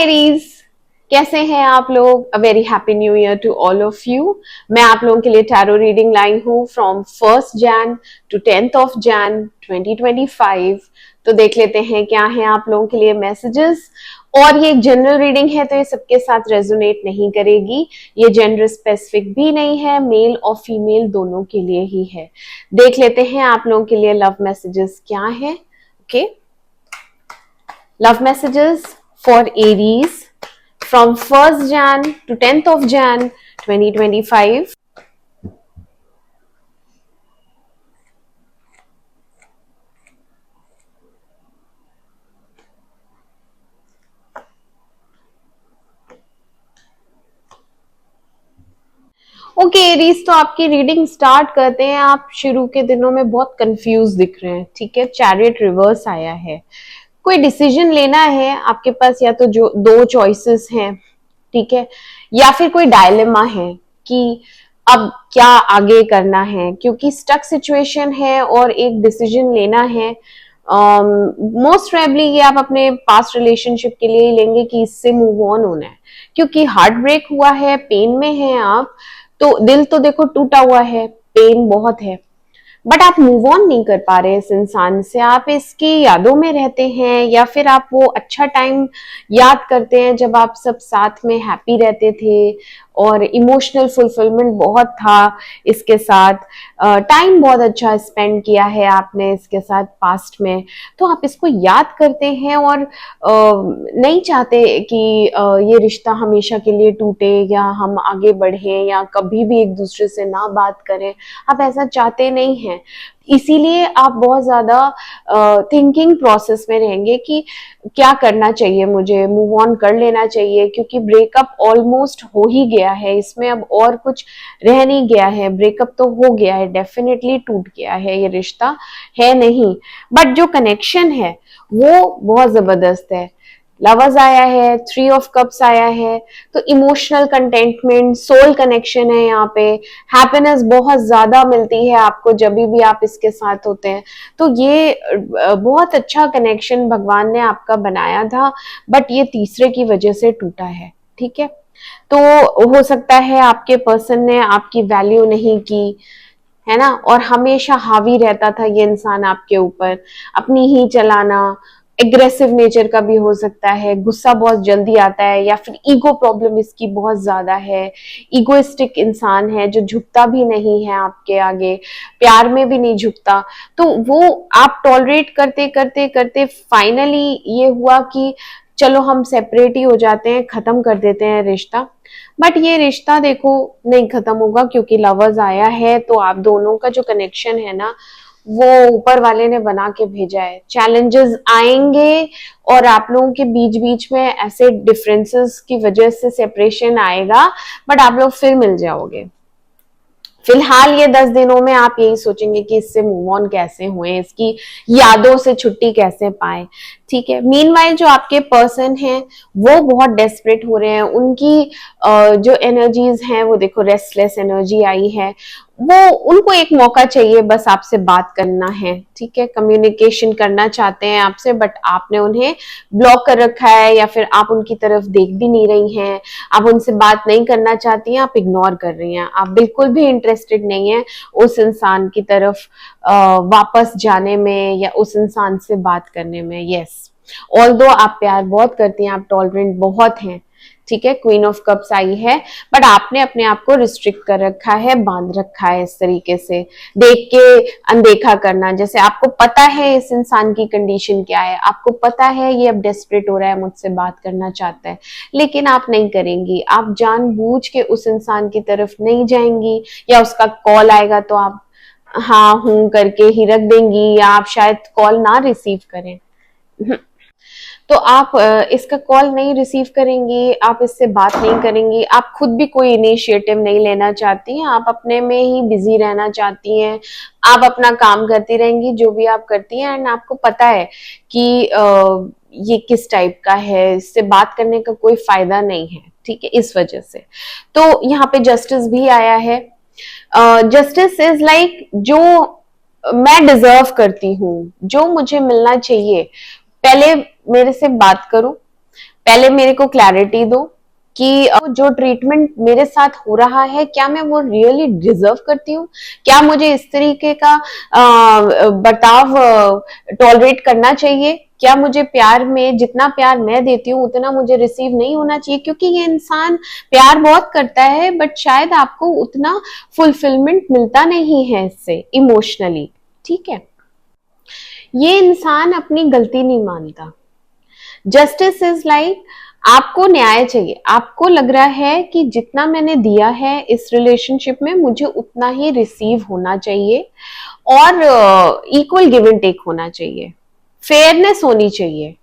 Aries, कैसे हैं आप लोग? A very happy new year to all of you. मैं आप लोगों के लिए टैरो रीडिंग लाई हूँ from 1st Jan to 10th of Jan 2025। तो देख लेते हैं क्या है आप लोगों के लिए मैसेजेस। और ये एक जनरल रीडिंग है तो ये सबके साथ रेजोनेट नहीं करेगी। ये जेंडर स्पेसिफिक भी नहीं है, मेल और फीमेल दोनों के लिए ही है। देख लेते हैं आप लोगों के लिए लव मैसेजेस क्या है। Okay, love messages for Aries from 1st Jan to 10th of Jan 2025। Okay Aries, तो आपकी रीडिंग स्टार्ट करते हैं। आप शुरू के दिनों में बहुत कंफ्यूज दिख रहे हैं। ठीक है, चैरियट रिवर्स आया है। कोई डिसीजन लेना है आपके पास, या तो जो दो चॉइसेस हैं, ठीक है, या फिर कोई डायलेमा है कि अब क्या आगे करना है, क्योंकि स्टक सिचुएशन है और एक डिसीजन लेना है। मोस्ट प्रोबेबली ये आप अपने पास्ट रिलेशनशिप के लिए ही लेंगे कि इससे मूव ऑन होना है, क्योंकि हार्ट ब्रेक हुआ है, पेन में हैं आप। तो दिल तो देखो टूटा हुआ है, पेन बहुत है, बट आप मूव ऑन नहीं कर पा रहे इस इंसान से। आप इसकी यादों में रहते हैं, या फिर आप वो अच्छा टाइम याद करते हैं जब आप सब साथ में हैप्पी रहते थे और इमोशनल फुलफिलमेंट बहुत था इसके साथ। टाइम बहुत अच्छा स्पेंड किया है आपने इसके साथ पास्ट में, तो आप इसको याद करते हैं और नहीं चाहते कि ये रिश्ता हमेशा के लिए टूटे, या हम आगे बढ़े, या कभी भी एक दूसरे से ना बात करें। आप ऐसा चाहते नहीं हैं, इसीलिए आप बहुत ज्यादा थिंकिंग प्रोसेस में रहेंगे कि क्या करना चाहिए, मुझे मूव ऑन कर लेना चाहिए, क्योंकि ब्रेकअप ऑलमोस्ट हो ही गया है। इसमें अब और कुछ रह नहीं गया है। ब्रेकअप तो हो गया है, डेफिनेटली टूट गया है, ये रिश्ता है नहीं, बट जो कनेक्शन है वो बहुत जबरदस्त है। लवर्स आया है, 3 ऑफ कप्स आया है, तो इमोशनल कंटेंटमेंट, सोल कनेक्शन है यहाँ पे। हैप्पीनेस बहुत ज्यादा मिलती है आपको जब भी आप इसके साथ होते हैं। तो ये बहुत अच्छा कनेक्शन भगवान ने आपका बनाया था, बट ये तीसरे की वजह से टूटा है। ठीक है, तो हो सकता है आपके पर्सन ने आपकी वैल्यू नहीं की, है ना, और हमेशा हावी रहता था ये इंसान आपके ऊपर, अपनी ही चलाना। एग्रेसिव नेचर का भी हो सकता है, गुस्सा बहुत जल्दी आता है, या फिर ईगो प्रॉब्लम इसकी बहुत ज्यादा है। ईगोइस्टिक इंसान है जो झुकता भी नहीं है आपके आगे, प्यार में भी नहीं झुकता। तो वो आप टॉलरेट करते करते करते फाइनली ये हुआ कि चलो हम सेपरेट ही हो जाते हैं, खत्म कर देते हैं रिश्ता। बट ये रिश्ता देखो नहीं खत्म होगा, क्योंकि लवर्स आया है, तो आप दोनों का जो कनेक्शन है ना, वो ऊपर वाले ने बना के भेजा है। चैलेंजेस आएंगे और आप लोगों के बीच बीच में ऐसे डिफरेंसेस की वजह से सेपरेशन आएगा, बट आप लोग फिर मिल जाओगे। फिलहाल ये 10 दिनों में आप यही सोचेंगे कि इससे मूव ऑन कैसे हुए, इसकी यादों से छुट्टी कैसे पाए। ठीक है, मीनवाइल जो आपके पर्सन हैं वो बहुत डेस्परेट हो रहे हैं। उनकी जो एनर्जीज हैं वो देखो, रेस्टलेस एनर्जी आई है। वो उनको एक मौका चाहिए बस आपसे बात करना है। ठीक है, कम्युनिकेशन करना चाहते हैं आपसे, बट आपने उन्हें ब्लॉक कर रखा है, या फिर आप उनकी तरफ देख भी नहीं रही हैं। आप उनसे बात नहीं करना चाहती हैं, आप इग्नोर कर रही हैं। आप बिल्कुल भी इंटरेस्टेड नहीं है उस इंसान की तरफ वापस जाने में, या उस इंसान से बात करने में। यस, ऑल्दो आप प्यार बहुत करती हैं, आप टॉलरेंट बहुत हैं। ठीक है, क्वीन ऑफ कप्स आई है, बट आपने अपने आप को रिस्ट्रिक्ट कर रखा है, बांध रखा है इस तरीके से, देख के अनदेखा करना। जैसे आपको पता है इस इंसान की कंडीशन क्या है, आपको पता है ये अब डेस्परेट हो रहा है, मुझसे बात करना चाहता है, लेकिन आप नहीं करेंगी। आप जानबूझ के उस इंसान की तरफ नहीं जाएंगी, या उसका कॉल आएगा तो आप हाँ हूं करके ही रख देंगी, या आप शायद कॉल ना रिसीव करें। तो आप इसका कॉल नहीं रिसीव करेंगी, आप इससे बात नहीं करेंगी, आप खुद भी कोई इनिशिएटिव नहीं लेना चाहती हैं, आप अपने में ही बिजी रहना चाहती हैं। आप अपना काम करती रहेंगी जो भी आप करती हैं, एंड आपको पता है कि ये किस टाइप का है, इससे बात करने का कोई फायदा नहीं है। ठीक है, इस वजह से तो यहाँ पे जस्टिस भी आया है। जस्टिस इज लाइक, जो मैं डिजर्व करती हूँ, जो मुझे मिलना चाहिए, पहले मेरे से बात करो, पहले मेरे को क्लैरिटी दो कि जो ट्रीटमेंट मेरे साथ हो रहा है क्या मैं वो रियली डिजर्व करती हूँ, क्या मुझे इस तरीके का बर्ताव टॉलरेट करना चाहिए, क्या मुझे प्यार में जितना प्यार मैं देती हूँ उतना मुझे रिसीव नहीं होना चाहिए, क्योंकि ये इंसान प्यार बहुत करता है बट शायद आपको उतना फुलफिलमेंट मिलता नहीं है इससे इमोशनली। ठीक है, ये इंसान अपनी गलती नहीं मानता। जस्टिस इज लाइक आपको न्याय चाहिए, आपको लग रहा है कि जितना मैंने दिया है इस रिलेशनशिप में मुझे उतना ही रिसीव होना चाहिए और इक्वल गिव एंड टेक होना चाहिए, फेयरनेस होनी चाहिए।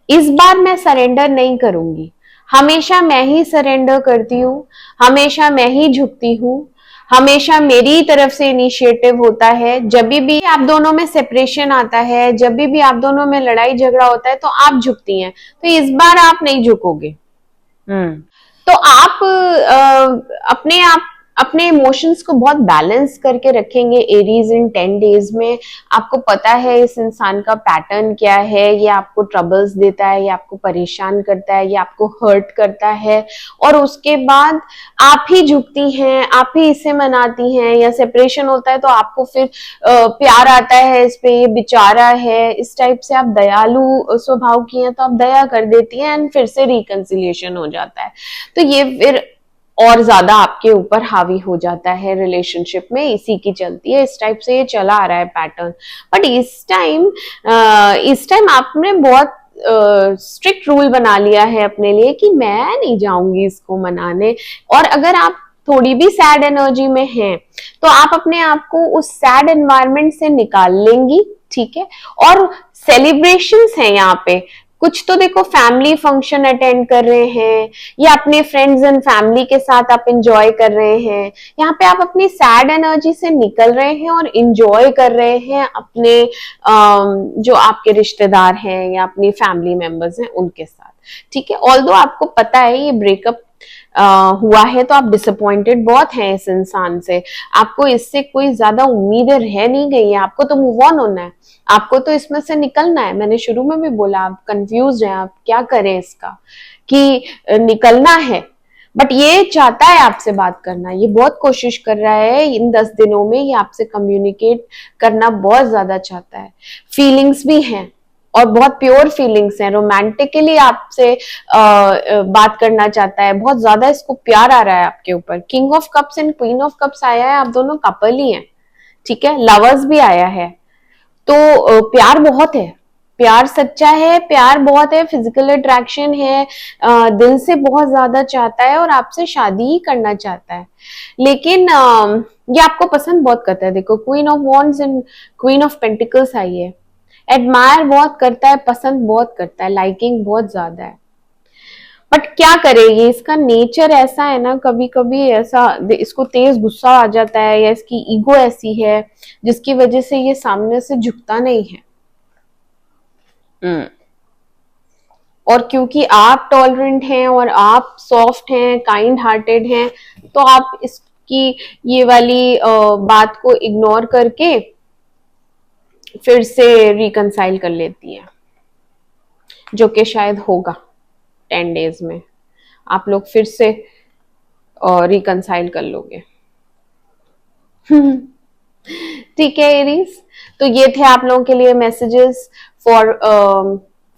इस बार मैं सरेंडर नहीं करूंगी, हमेशा मैं ही सरेंडर करती हूँ, हमेशा मैं ही झुकती हूँ, हमेशा मेरी तरफ से इनिशिएटिव होता है। जब भी आप दोनों में सेपरेशन आता है, जब भी आप दोनों में लड़ाई झगड़ा होता है तो आप झुकती हैं, तो इस बार आप नहीं झुकोगे। तो आप अपने आप अपने इमोशंस को बहुत बैलेंस करके रखेंगे एरीज इन 10 डेज में। आपको पता है इस इंसान का पैटर्न क्या है, ये आपको ट्रबल्स देता है, ये आपको परेशान करता है, ये आपको हर्ट करता है, और उसके बाद आप ही झुकती हैं, आप ही इसे मनाती हैं, या सेपरेशन होता है तो आपको फिर प्यार आता है इस पे, ये बेचारा है, इस टाइप से आप दयालु स्वभाव की हैं तो आप दया कर देती हैं एंड फिर से रिकंसिलिएशन हो जाता है। तो ये फिर और ज्यादा आपके ऊपर हावी हो जाता है रिलेशनशिप में, इसी की चलती है, इस टाइप से ये चला आ रहा है पैटर्न। बट इस टाइम आपने बहुत स्ट्रिक्ट रूल बना लिया है अपने लिए कि मैं नहीं जाऊंगी इसको मनाने, और अगर आप थोड़ी भी सैड एनर्जी में हैं तो आप अपने आप को उस सैड एनवायरनमेंट से निकाल लेंगी। ठीक है, और सेलिब्रेशंस हैं यहाँ पे, कुछ तो देखो फैमिली फंक्शन अटेंड कर रहे हैं या अपने फ्रेंड्स एंड फैमिली के साथ आप इंजॉय कर रहे हैं, यहाँ पे आप अपनी सैड एनर्जी से निकल रहे हैं और इंजॉय कर रहे हैं अपने जो आपके रिश्तेदार हैं या अपनी फैमिली मेंबर्स हैं उनके साथ। ठीक है, ऑल्दो आपको पता है ये ब्रेकअप हुआ है तो आप डिसअपॉइंटेड बहुत हैं इस इंसान से, आपको इससे कोई ज्यादा उम्मीदें रह नहीं गई है, आपको तो मूव ऑन होना है, आपको तो इसमें से निकलना है। मैंने शुरू में भी बोला आप कंफ्यूज हैं, आप क्या करें इसका कि निकलना है, बट ये चाहता है आपसे बात करना, ये बहुत कोशिश कर रहा है इन 10 दिनों में, ये आपसे कम्युनिकेट करना बहुत ज्यादा चाहता है, फीलिंग्स भी हैं और बहुत प्योर फीलिंग्स हैं, रोमांटिकली आपसे बात करना चाहता है, बहुत ज्यादा इसको प्यार आ रहा है आपके ऊपर। King of cups and queen of cups आया है, आप दोनों कपल ही हैं। ठीक है, लवर्स भी आया है, तो प्यार बहुत है, प्यार सच्चा है, प्यार बहुत है, फिजिकल अट्रैक्शन है, दिल से बहुत ज्यादा चाहता है और आपसे शादी ही करना चाहता है, लेकिन ये आपको पसंद बहुत करता है। देखो queen of wands and queen of pentacles आई है, एडमायर बहुत करता है, पसंद बहुत करता है, लाइकिंग बहुत ज्यादा है, बट क्या करेगी, इसका नेचर ऐसा है ना, कभी कभी ऐसा इसको तेज गुस्सा आ जाता है या इसकी ईगो ऐसी है जिसकी वजह से ये सामने से झुकता नहीं है। और क्योंकि आप टॉलरेंट हैं और आप सॉफ्ट हैं, काइंड हार्टेड हैं, तो आप इसकी ये वाली बात को इग्नोर करके फिर से रिकंसाइल कर लेती है, जो कि शायद होगा 10 डेज में आप लोग फिर से रिकंसाइल कर लोगे। ठीक है एरीज, तो ये थे आप लोगों के लिए messages for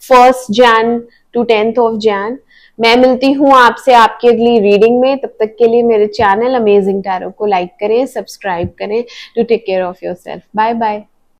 1st Jan to 10th Jan। मैं मिलती हूँ आपसे आपकी अगली रीडिंग में, तब तक के लिए मेरे चैनल अमेजिंग टैरो को लाइक करें, सब्सक्राइब करें। To take care of yourself, bye bye.